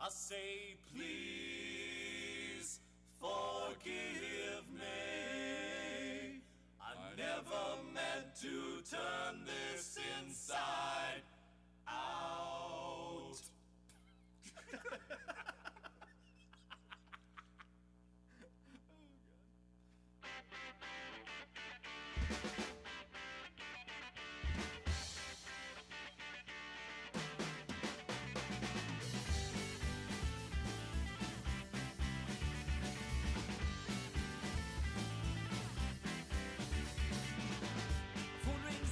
I say, please forgive me. I never meant to turn this inside out.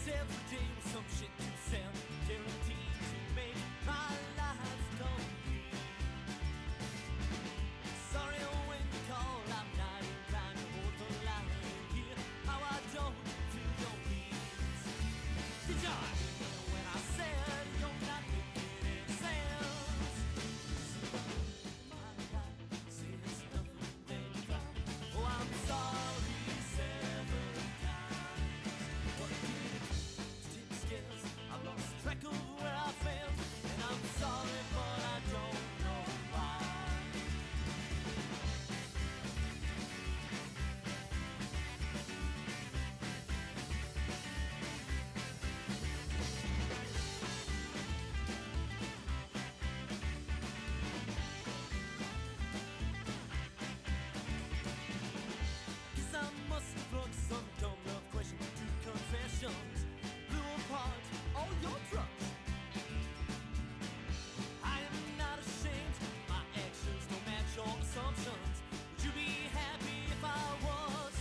Every day with some shit to sell, guaranteed to make my life complete. Sorry when you call, I'm not inclined to hold the line here. How I don't feel your needs. Did you hear when I said you're not making any sense? My God, say it's nothing then you cry. Oh, I'm sorry 7 times. What did it I lost track of where I failed, and I'm sorry, but I don't know why. Guess I must have brought some dumb love question to confessions. All your trucks. I am not ashamed. My actions don't match your assumptions. Would you be happy if I was?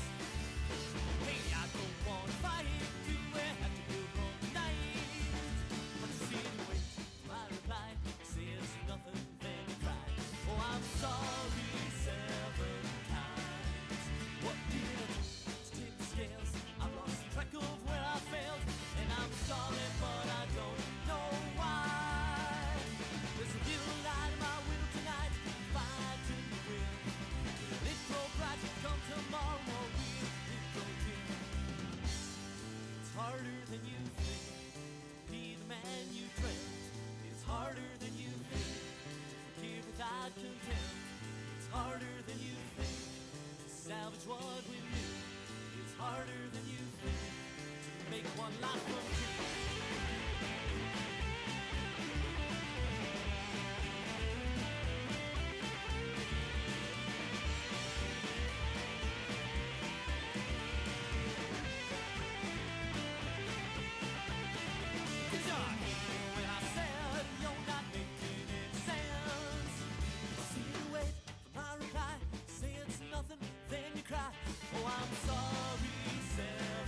Hey, I don't want to fight. Do we have to go all night? But you see the way my reply says nothing, then you cry. Oh, I'm sorry 7 times. What did I do to tip the scales? I lost track of where I failed, and I'm sorry, but I don't know why. There's a little light in my window tonight, fight to the wind. It grow bright, come tomorrow, will it go dim? It's harder than you think to be the man you dreamt. It's harder than you think to give without contempt. It's harder than you think to salvage what we knew. It's harder than you think to make one life from two. Did you hear when I said you're not making any sense? See you wait for my reply, say it's nothing, then you cry. Oh, I'm sorry, Sarah.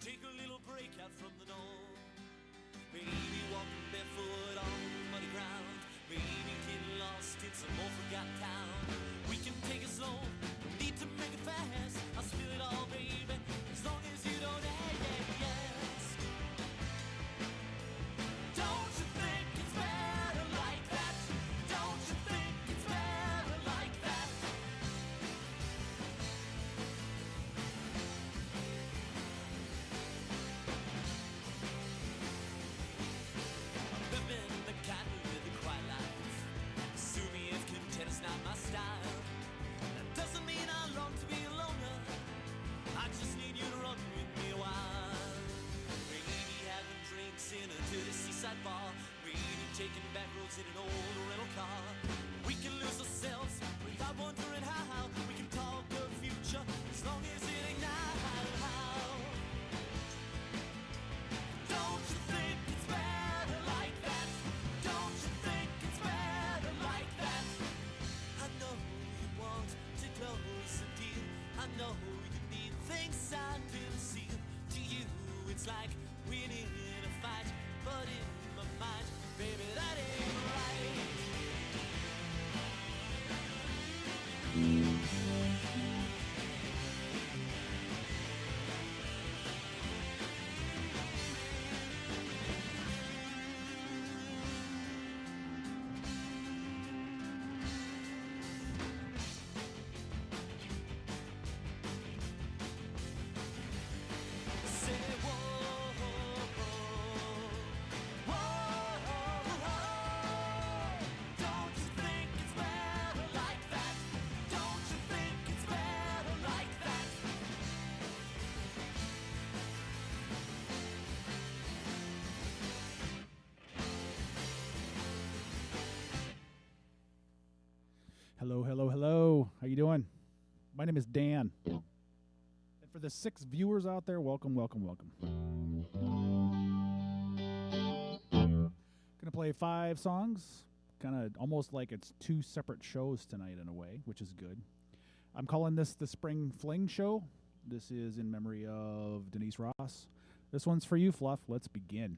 take a little break out from the norm. Maybe walking barefoot on muddy ground. Maybe getting lost in some old forgotten town. We can take it slow, no need to make it fast. I'll spill it all, baby, as long as you don't ask. Don't you think it's better like that? Don't you think it's better like that? I'm living the kind of live the quiet life. Sue me if content is not my style. That doesn't mean I long to be alone. I just need you to run with me a while. Maybe having drinks in a dirty seaside bar. Maybe taking back roads in an old rental car. We can lose ourselves without wondering how. We can talk the future as long as it ain't now. Don't you think it's better like that? Don't you think it's better like that? I know you want to close the deal. I know you need things signed and sealed. To you, it's like winning a fight, but in my mind, baby, that ain't right. Say whoa, whoa, whoa. Don't you think it's better like that? Don't you think it's better like that? Hello, hello, hello. How you doing? My name is Dan. And for the 6 viewers out there, welcome, welcome, welcome. Gonna play 5 songs, kind of almost like it's 2 separate shows tonight in a way, which is good. I'm calling this the Spring Fling Show. This is in memory of Denise Ross. This one's for you, Fluff. Let's begin.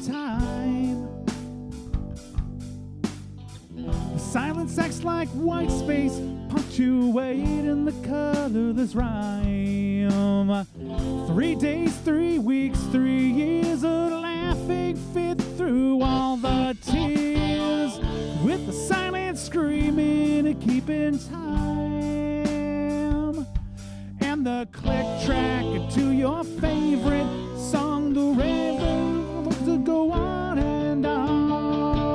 Time. Silence acts like white space, punctuating the colorless rhyme. 3 days, 3 weeks, 3 years of laughing fit through all the tears, with the silent screaming and keeping time, and the click track to your favorite song, the rebel to go on and on.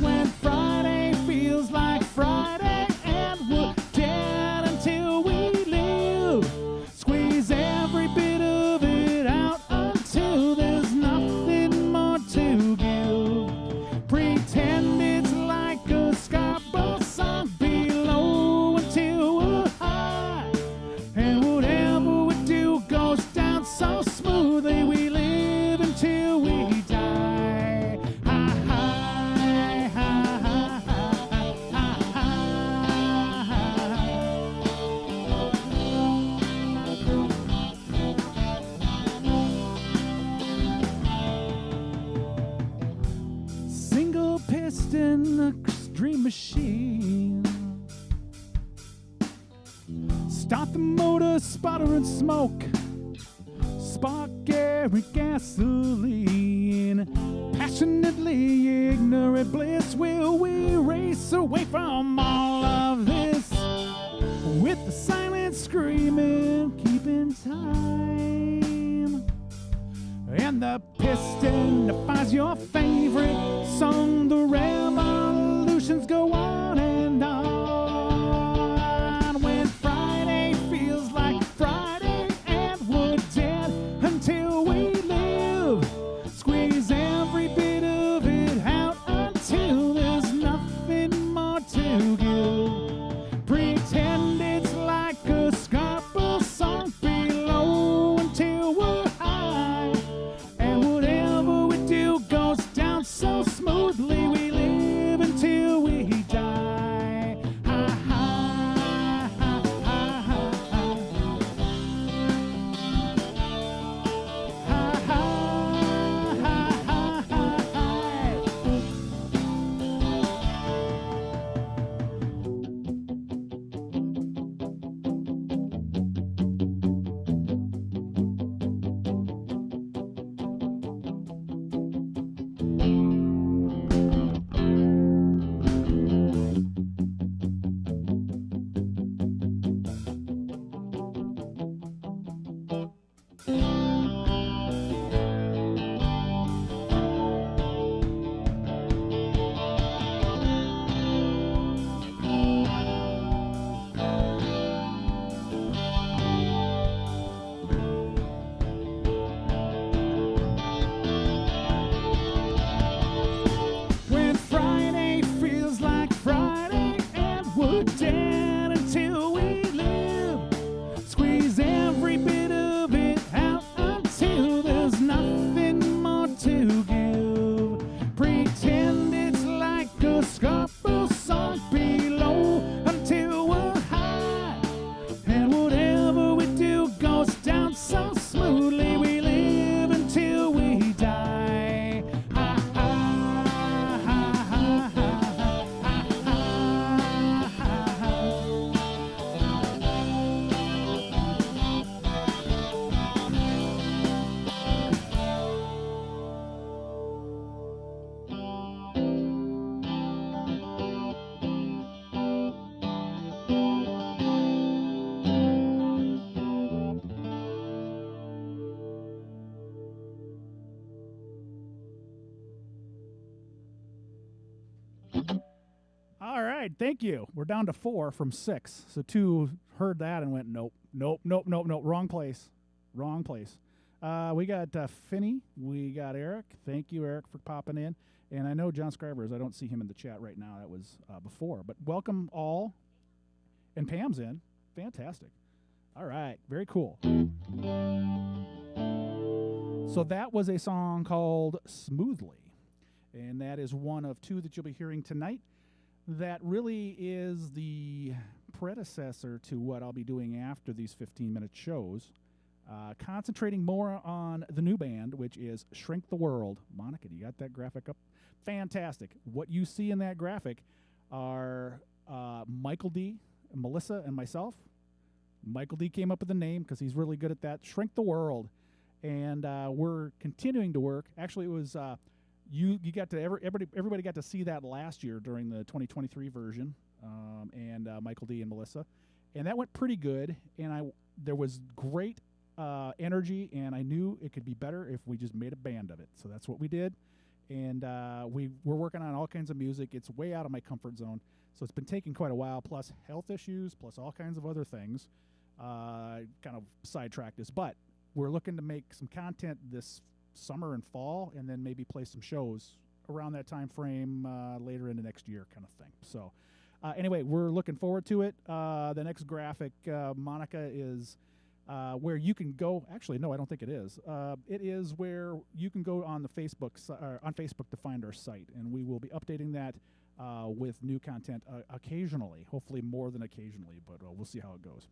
When Friday feels like Friday and we're dead until we live, squeeze every bit of it out until there's nothing more to give. Pretend it's like a Scarborough song below until we're high, and whatever we do goes down so smoothly we live until we die. Ha ha ha ha ha ha. Single piston extreme machine. Start the motor, sputter and smoke. Spark air and gasoline. Passionately ignorant bliss, will we race away from all of this? With the silent screaming, keeping time. And the piston defies your favorite song. The revolutions go on and on. right, thank you. We're down to 4 from 6. So 2 heard that and went, nope, wrong place. We got Finney. We got Eric. Thank you, Eric, for popping in. And I know John Scribers. I don't see him in the chat right now. That was before. But welcome all. And Pam's in. Fantastic. All right, very cool. So that was a song called Smoothly. And that is one of 2 that you'll be hearing tonight. That really is the predecessor to what I'll be doing after these 15-minute shows. Concentrating more on the new band, which is Shrink the World. Monica, you got that graphic up? Fantastic. What you see in that graphic are Michael D., Melissa, and myself. Michael D. came up with the name because he's really good at that. Shrink the World. And we're continuing to work. Actually, it was you got to everybody got to see that last year during the 2023 version, and Michael D. and Melissa, and that went pretty good. And there was great energy, and I knew it could be better if we just made a band of it. So that's what we did, and we're working on all kinds of music. It's way out of my comfort zone, so it's been taking quite a while. Plus health issues, plus all kinds of other things, kind of sidetracked us, but. We're looking to make some content this summer and fall, and then maybe play some shows around that time frame later in the next year kind of thing. So anyway, we're looking forward to it. The next graphic, Monica, is where you can go. Actually, no, I don't think it is. It is where you can go on the on Facebook to find our site, and we will be updating that with new content occasionally, hopefully more than occasionally, but we'll see how it goes.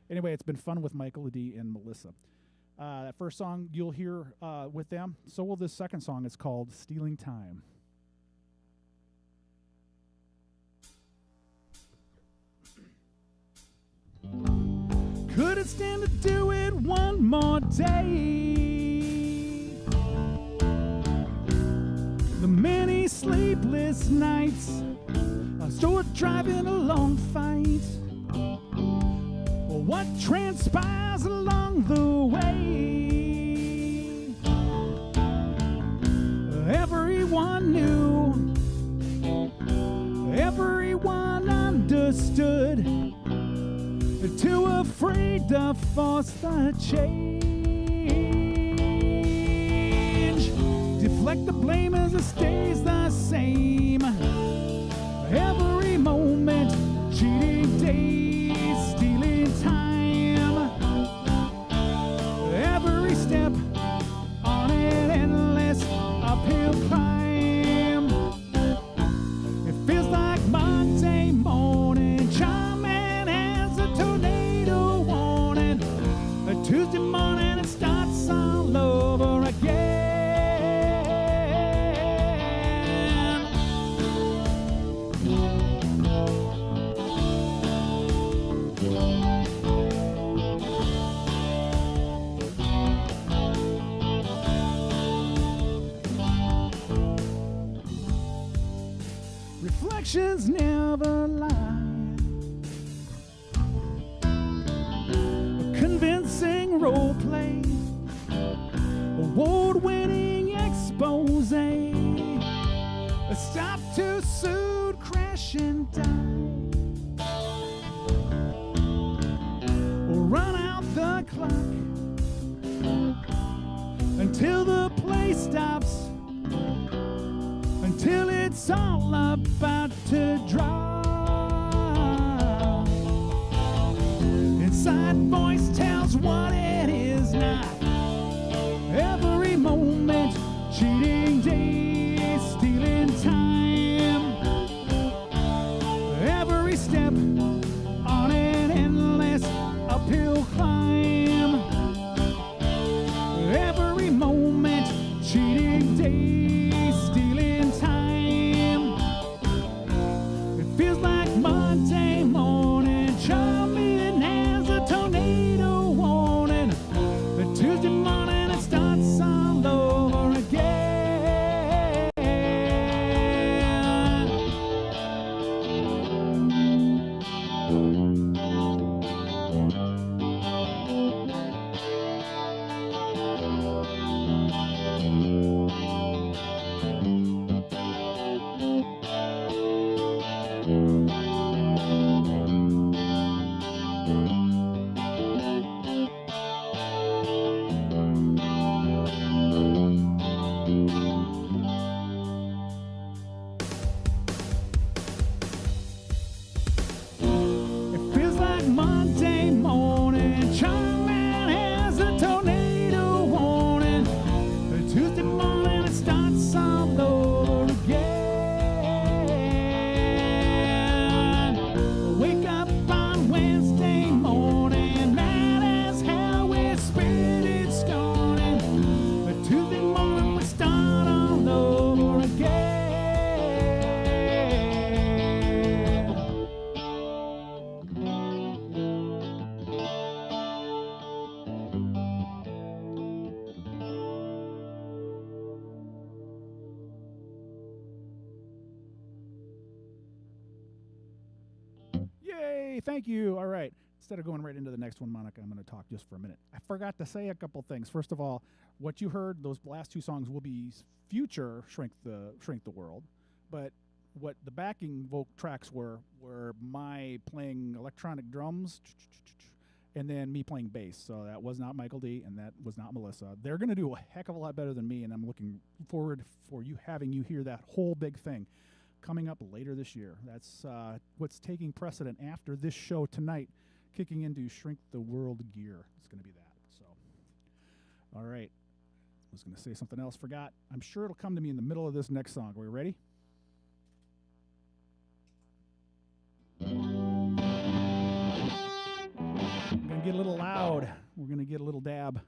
Anyway, it's been fun with Michael D. and Melissa. That first song you'll hear with them. So will this second song. It's called Stealing Time. Couldn't stand to do it one more day. The many sleepless nights, short driving a long fight. Well, what transpires along the way? Everyone knew, everyone understood, too afraid to force the change. Deflect the blame as it stays the same. Every moment, cheating days, stealing time. Every step on an endless uphill climb. It feels like Monday morning, chiming as a tornado warning. A Tuesday morning, it starts all over again. Reflections never lie. A convincing role play, award-winning expose. A stop too soon, crash and die. Or run out the clock until the play stops. Until it's all about to drop. Inside voice tells what it is not. Every moment, cheating days, stealing time. Every step on an endless uphill climb. Every moment, cheating days, stealing time. Yay, thank you. All right. Instead of going right into the next one, Monica, I'm going to talk just for a minute. I forgot to say a couple things. First of all, what you heard, those last two songs will be future Shrink the World. But what the backing vocal tracks were my playing electronic drums and then me playing bass. So that was not Michael D. and that was not Melissa. They're going to do a heck of a lot better than me, and I'm looking forward for having you hear that whole big thing coming up later this year. That's what's taking precedent after this show tonight, kicking into Shrink the World gear. It's going to be that. So, all right. I was going to say something else, forgot. I'm sure it'll come to me in the middle of this next song. Are we ready? I'm going to get a little loud. We're going to get a little dab.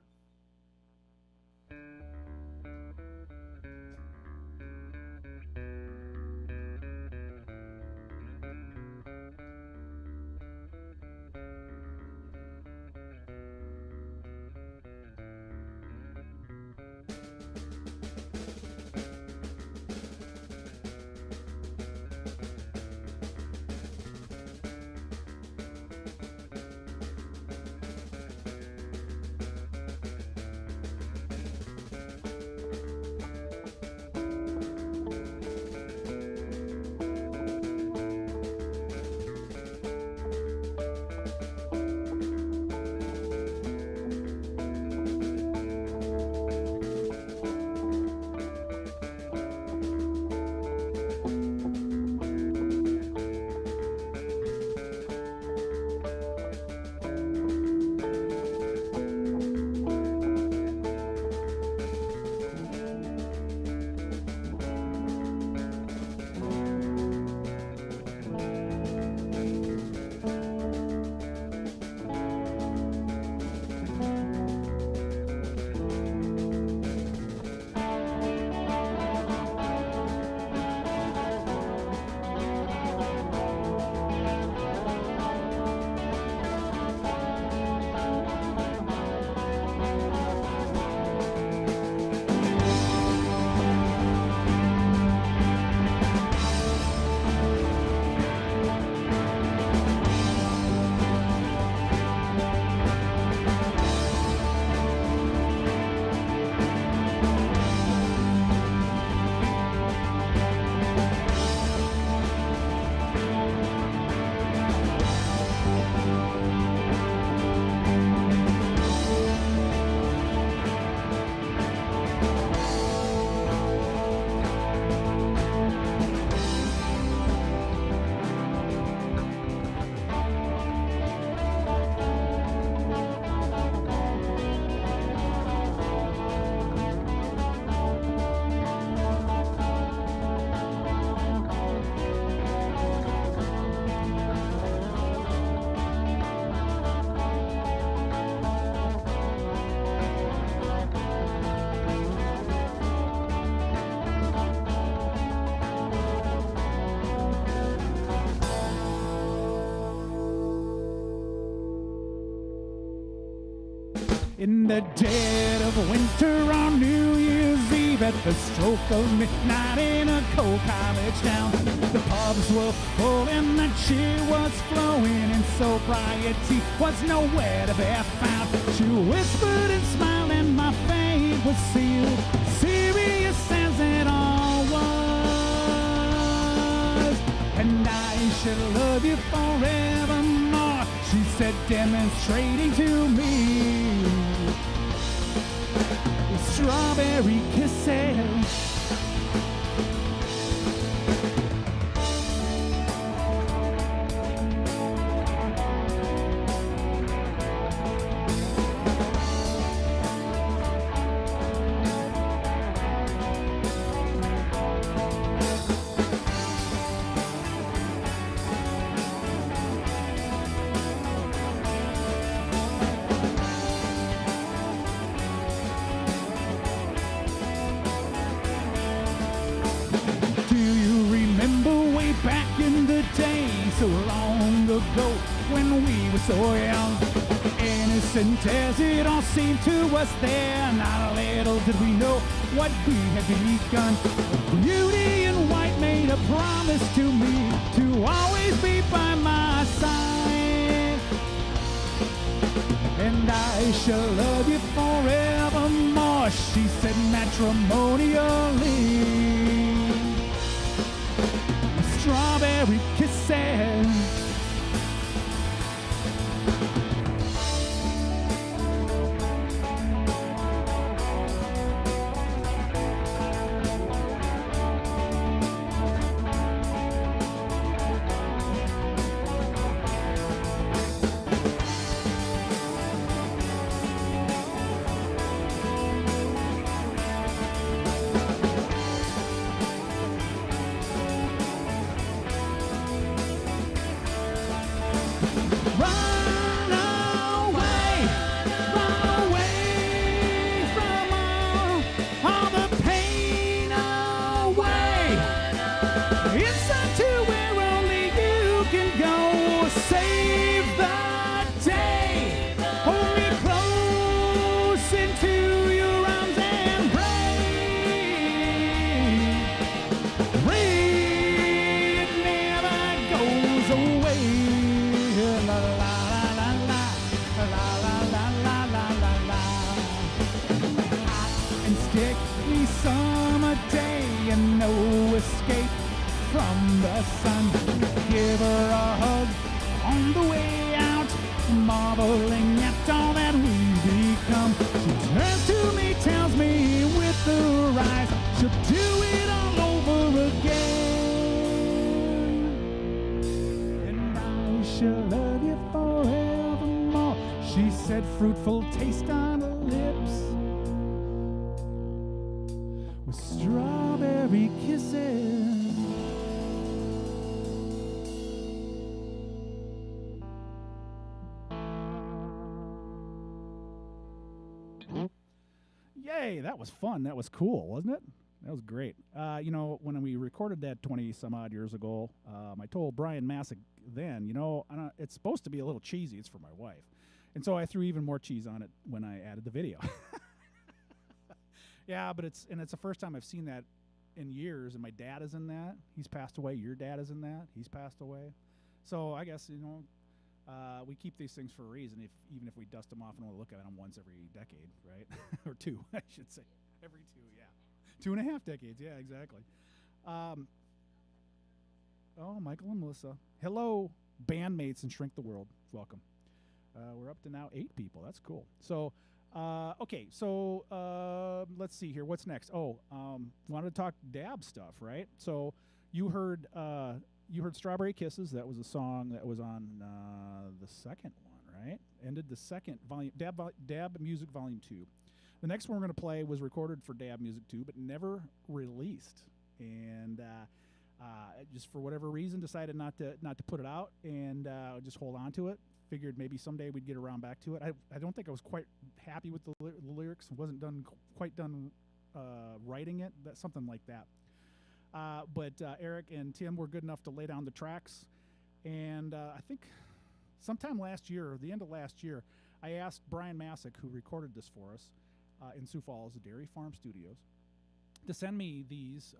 In the dead of winter on New Year's Eve, at the stroke of midnight in a cold college town, the pubs were full and the cheer was flowing, and sobriety was nowhere to be found. She whispered and smiled and my fate was sealed, serious as it all was. And I shall love you forevermore, she said, demonstrating to me strawberry kisses. So long ago when we were so young, innocent as it all seemed to us there, not a little did we know what we had begun. Beauty in white made a promise to me to always be by my side. I shall love you forevermore, she said matrimonially. Strawberry kisses. Summer day and no escape from the sun. Give her a hug on the way out, marveling at all that we become. She turns to me, tells me with her eyes she'll do it all over again. And I shall love you forevermore, she said, fruitful taste on the lips. Strawberry kisses. Yay, that was fun. That was cool, wasn't it? That was great. You know, when we recorded that 20 some odd years ago, I told Brian Masick then, you know, it's supposed to be a little cheesy. It's for my wife. And so I threw even more cheese on it when I added the video. Yeah, but it's the first time I've seen that in years, and my dad is in that. He's passed away. Your dad is in that. He's passed away. So I guess, you know, we keep these things for a reason, even if we dust them off and only look at them once every decade, right? Or two, I should say. Every 2, yeah. 2.5 decades, yeah, exactly. Oh, Michael and Melissa. Hello, bandmates and Shrink the World. Welcome. We're up to now 8 people. That's cool. So... okay, so let's see here. What's next? Oh, wanted to talk dab stuff, right? So you heard "Strawberry Kisses." That was a song that was on the second one, right? Ended the second volume, Dab Music Volume 2. The next one we're going to play was recorded for Dab Music 2, but never released, and just for whatever reason decided not to put it out and just hold on to it. Figured maybe someday we'd get around back to it. I don't think I was quite happy with the lyrics. Wasn't quite done writing it. Something like that. But Eric and Tim were good enough to lay down the tracks. And I think sometime last year, or the end of last year, I asked Brian Masick, who recorded this for us in Sioux Falls, the Dairy Farm Studios, to send me these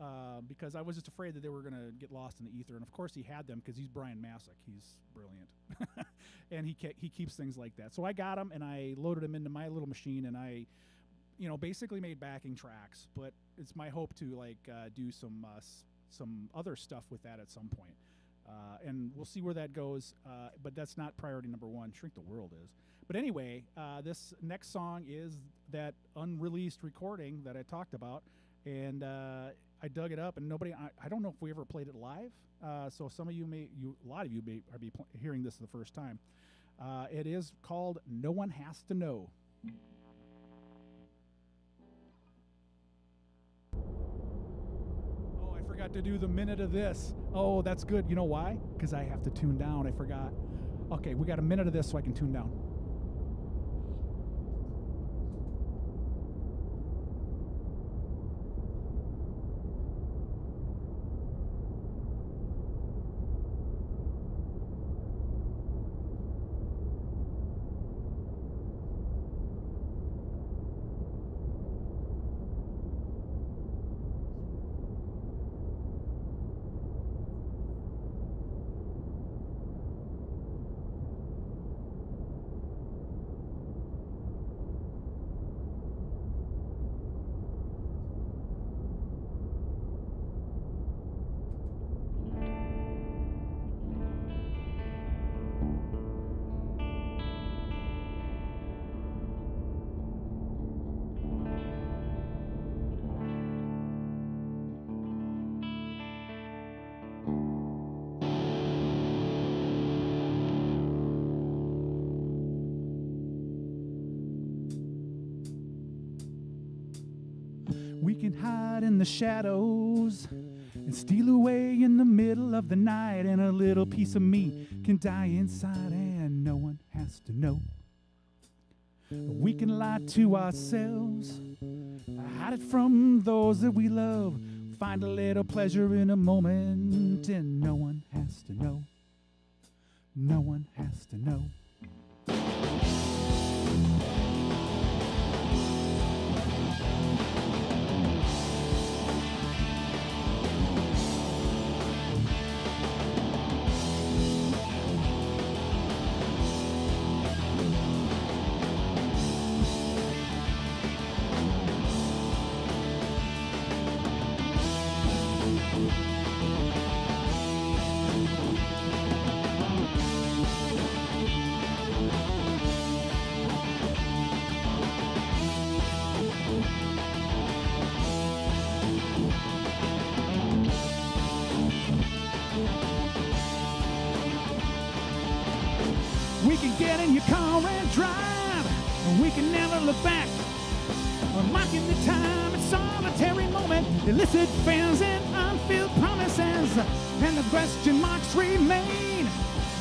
because I was just afraid that they were going to get lost in the ether. And of course he had them because he's Brian Masick. He's brilliant. And he keeps things like that. So I got them and I loaded them into my little machine, and I, you know, basically made backing tracks. But it's my hope to like do some other stuff with that at some point. And we'll see where that goes. But that's not priority number one. Shrink the World is. But anyway, this next song is that unreleased recording that I talked about. And I dug it up, and I don't know if we ever played it live. So some of you a lot of you may be hearing this the first time. It is called "No One Has to Know." Oh, I forgot to do the minute of this. Oh, that's good. You know why? Because I have to tune down. I forgot. Okay, we got a minute of this so I can tune down. can hide in the shadows and steal away in the middle of the night, and a little piece of me can die inside and no one has to know. We can lie to ourselves, hide it from those that we love, find a little pleasure in a moment, and no one has to know. No one has to know. We can get in your car and drive, and we can never look back. We're marking the time in solitary moment, illicit fears and unfilled promises, and the question marks remain,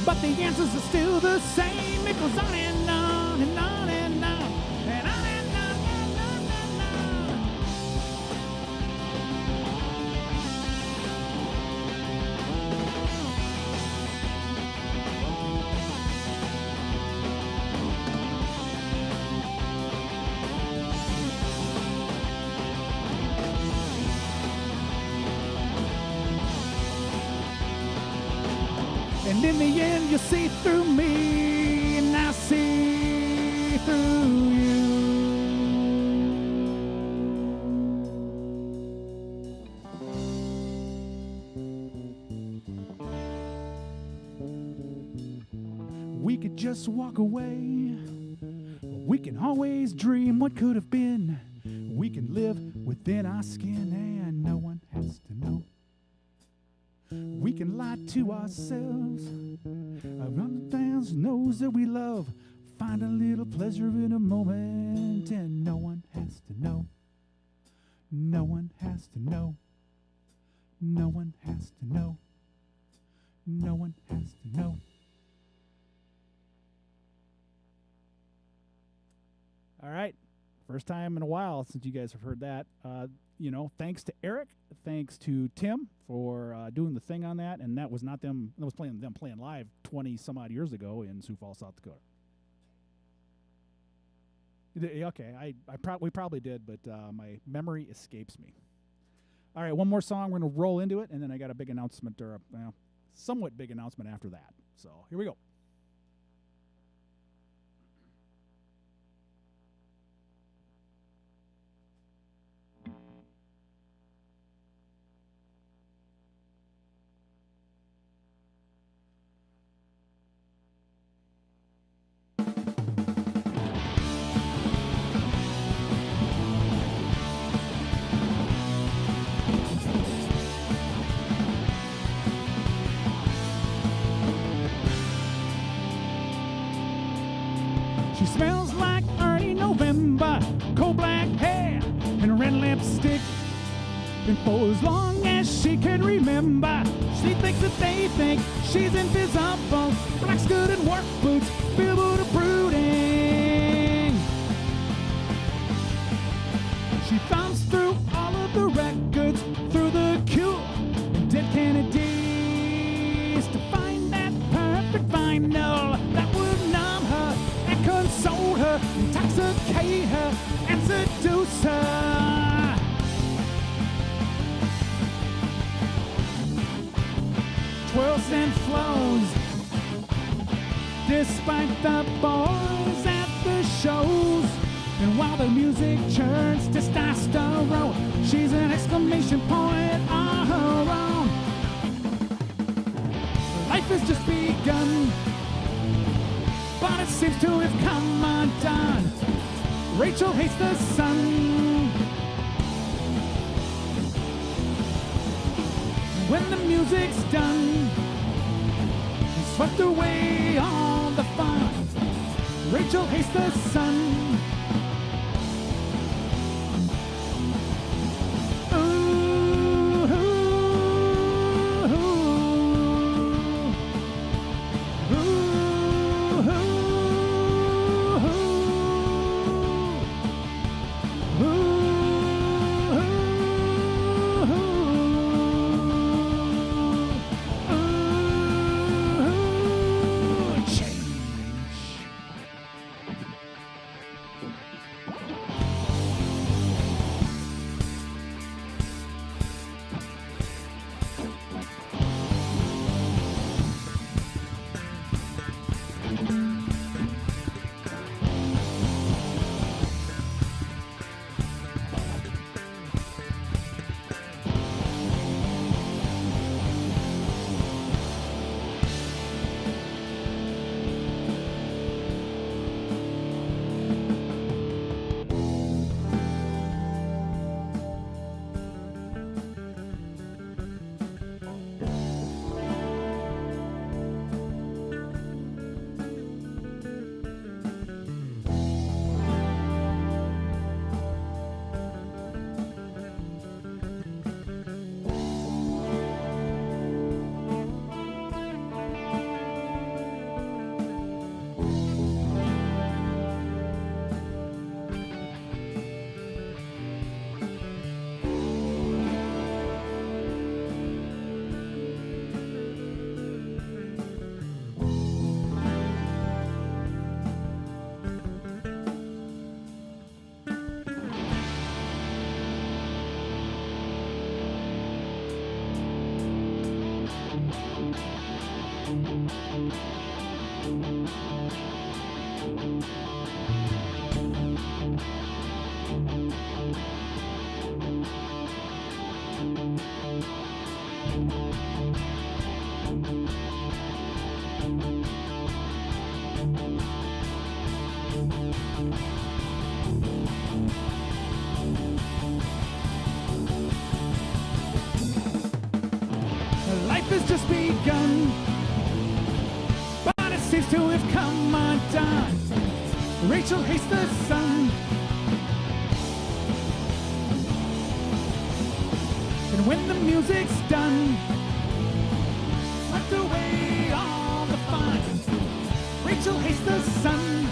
but the answers are still the same. It goes on and on and on and on and on and on and on and on. And in the end, you see through me, and I see through you. We could just walk away. We can always dream what could have been. We can live within our skin, and no one has to know. We can lie to ourselves, run down those that we love, find a little pleasure in a moment, and no one has to know. No one has to know. No one has to know. No one has to know. All right. First time in a while since you guys have heard that. Thanks to Eric, thanks to Tim for doing the thing on that, and that was not them. That was them playing live 20 some odd years ago in Sioux Falls, South Dakota. Okay, we probably did, but my memory escapes me. All right, one more song. We're gonna roll into it, and then I got a big announcement, or a somewhat big announcement after that. So here we go. She smells like early November, coal black hair and red lipstick. And for as long as she can remember, she thinks that they think she's invisible. Black skirt and work boots, billboard of brooding. She thumbs through all of the records, through the Cure and Dead Kennedys, to find that perfect vinyl that would numb her and console her, intoxicate her and seduce her. Twirls and flows, despite the boys at the shows. And while the music churns testosterone, she's an exclamation point on her own. Life has just begun, but it seems to have come undone. Rachel hates the sun. When the music's done, it's swept away all the fun. Rachel hates the sun. has just begun, but it seems to have come undone. Rachel hates the sun, and when the music's done, swept away all the fun. Rachel hates the sun.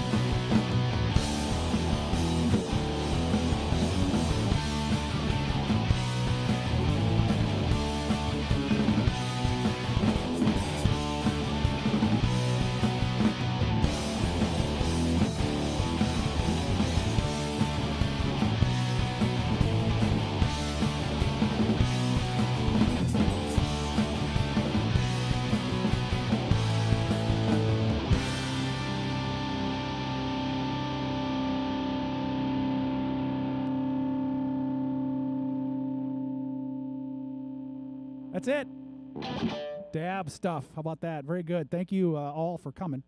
That's it. Dab stuff. How about that? Very good. Thank you all for coming.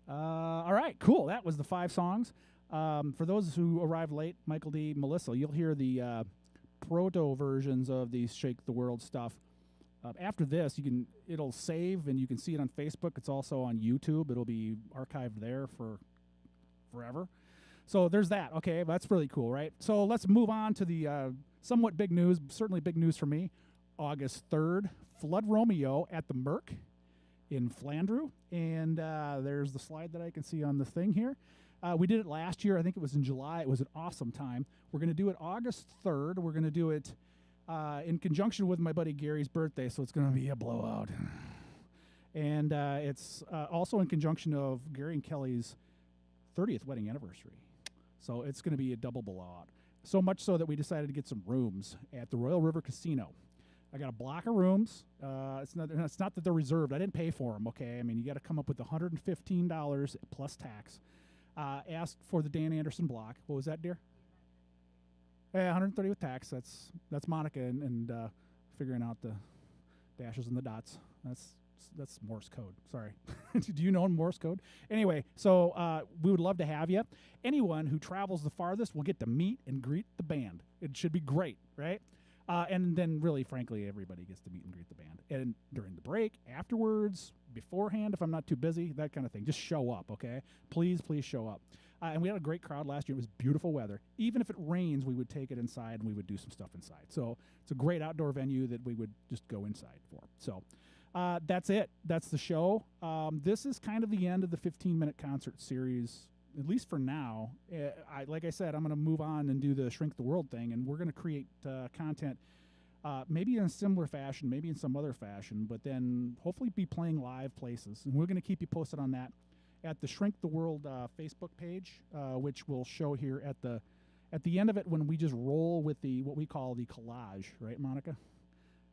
All right, cool. That was the 5 songs. For those who arrived late, Michael D., Melissa, you'll hear the proto versions of the Shake the World stuff. After this, it'll save and you can see it on Facebook. It's also on YouTube. It'll be archived there for forever. So there's that. Okay, that's really cool, right? So let's move on to the somewhat big news, certainly big news for me. August 3rd, Flood Romeo at the Merc in Flandreau. And there's the slide that I can see on the thing here. We did it last year. I think it was in July. It was an awesome time. We're going to do it August 3rd. We're going to do it in conjunction with my buddy Gary's birthday, so it's going to be a blowout. And it's also in conjunction of Gary and Kelly's 30th wedding anniversary. So it's going to be a double blowout. So much so that we decided to get some rooms at the Royal River Casino. I got a block of rooms. It's not that they're reserved. I didn't pay for them, okay? I mean, you got to come up with $115 plus tax. Asked for the Dan Anderson block. What was that, dear? Yeah, 130 with tax. That's Monica and figuring out the dashes and the dots. That's Morse code. Sorry. Do you know Morse code? Anyway, so we would love to have you. Anyone who travels the farthest will get to meet and greet the band. It should be great, right? And then, really, frankly, everybody gets to meet and greet the band. And during the break, afterwards, beforehand, if I'm not too busy, that kind of thing. Just show up, okay? Please, please show up. And we had a great crowd last year. It was beautiful weather. Even if it rains, we would take it inside and we would do some stuff inside. So it's a great outdoor venue that we would just go inside for. So that's it. That's the show. This is kind of the end of the 15-minute concert series, at least for now. Like I said, I'm going to move on and do the Shrink the World thing, and we're going to create content maybe in a similar fashion, maybe in some other fashion, but then hopefully be playing live places. And we're going to keep you posted on that at the Shrink the World Facebook page, which we'll show here at the end of it when we just roll with what we call the collage, right, Monica?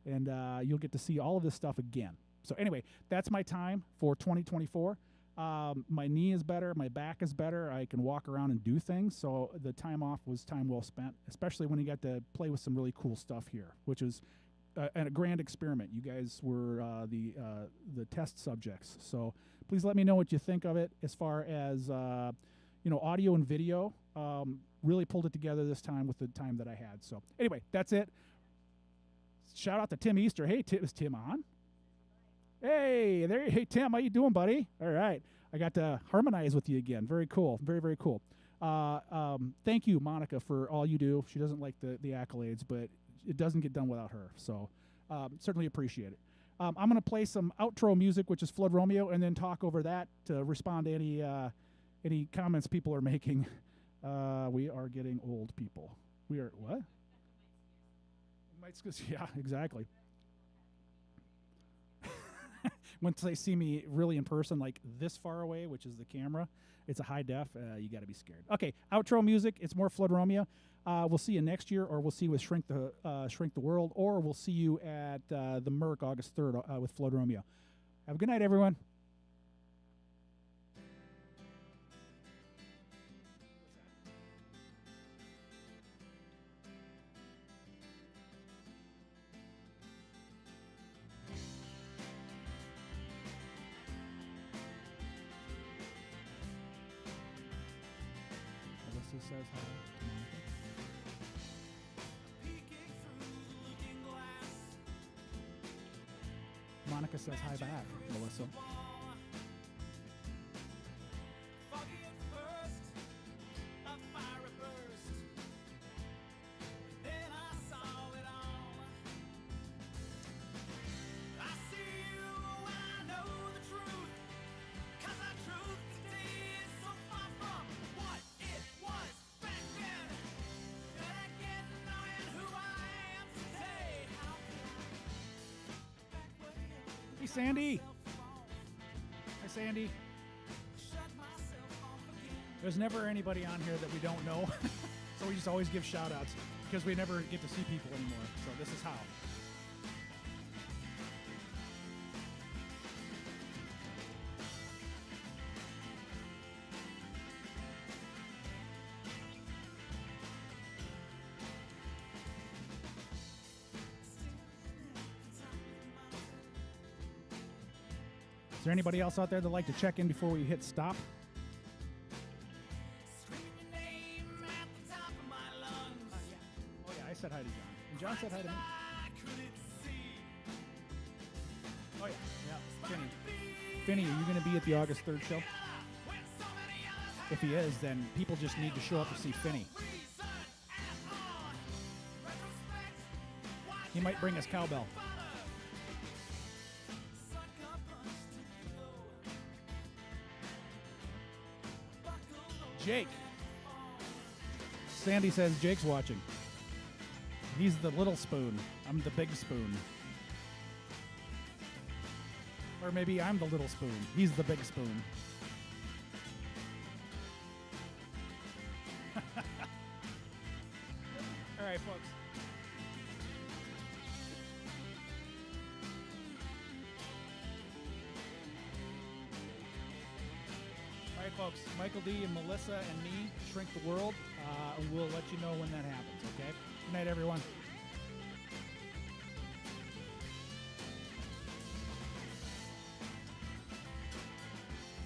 And you'll get to see all of this stuff again. So anyway, that's my time for 2024. My knee is better. My back is better. I can walk around and do things. So the time off was time well spent, especially when you got to play with some really cool stuff here, which is a grand experiment. You guys were the test subjects. So please let me know what you think of it as far as, audio and video. Really pulled it together this time with the time that I had. So anyway, that's it. Shout out to Tim Easter. Hey, is Tim on? Hey, hey, Tim, how you doing, buddy? All right. I got to harmonize with you again. Very cool. Very, very cool. Thank you, Monica, for all you do. She doesn't like the accolades, but it doesn't get done without her. So certainly appreciate it. I'm going to play some outro music, which is Flood Romeo, and then talk over that to respond to any comments people are making. We are getting old, people. We are, what? Yeah, exactly. Once they see me really in person, like this far away, which is the camera, it's a high def, you got to be scared. Okay, outro music. It's more Flood Romeo. We'll see you next year, or we'll see you with Shrink the World, or we'll see you at the Merc August 3rd with Flood Romeo. Have a good night, everyone. Says hi to Monica. Monica says hi back, Melissa. Foggy at first, a fiery burst. Then I saw it all. I see you, I know the truth. 'Cause the truth today is so far from what it was back then. And again, knowing who I am today. How can I back way Hey, Sandy. Hi, Sandy. shut myself off again? There's never anybody on here that we don't know, so we just always give shout-outs because we never get to see people anymore. So this is how. Is there anybody else out there that'd like to check in before we hit stop? Scream your name at the top of my lungs. Oh yeah, I said hi to John. And John said hi to me. I couldn't see. Oh yeah, Finny. Finny, are you going to be at the August 3rd show? When so many others had If he is, then people just need to show up to see Finny. reason at all. Retrospect, why He might bring us cowbell. bother? Sucker punch to the glow. Buckle on Jake. Sandy says Jake's watching. He's the little spoon. I'm the big spoon. Or maybe I'm the little spoon. He's the big spoon. All right, folks. All right, folks. Michael D. and Melissa and me shrink the world. And we'll let you know when that happens, okay? Good night, everyone.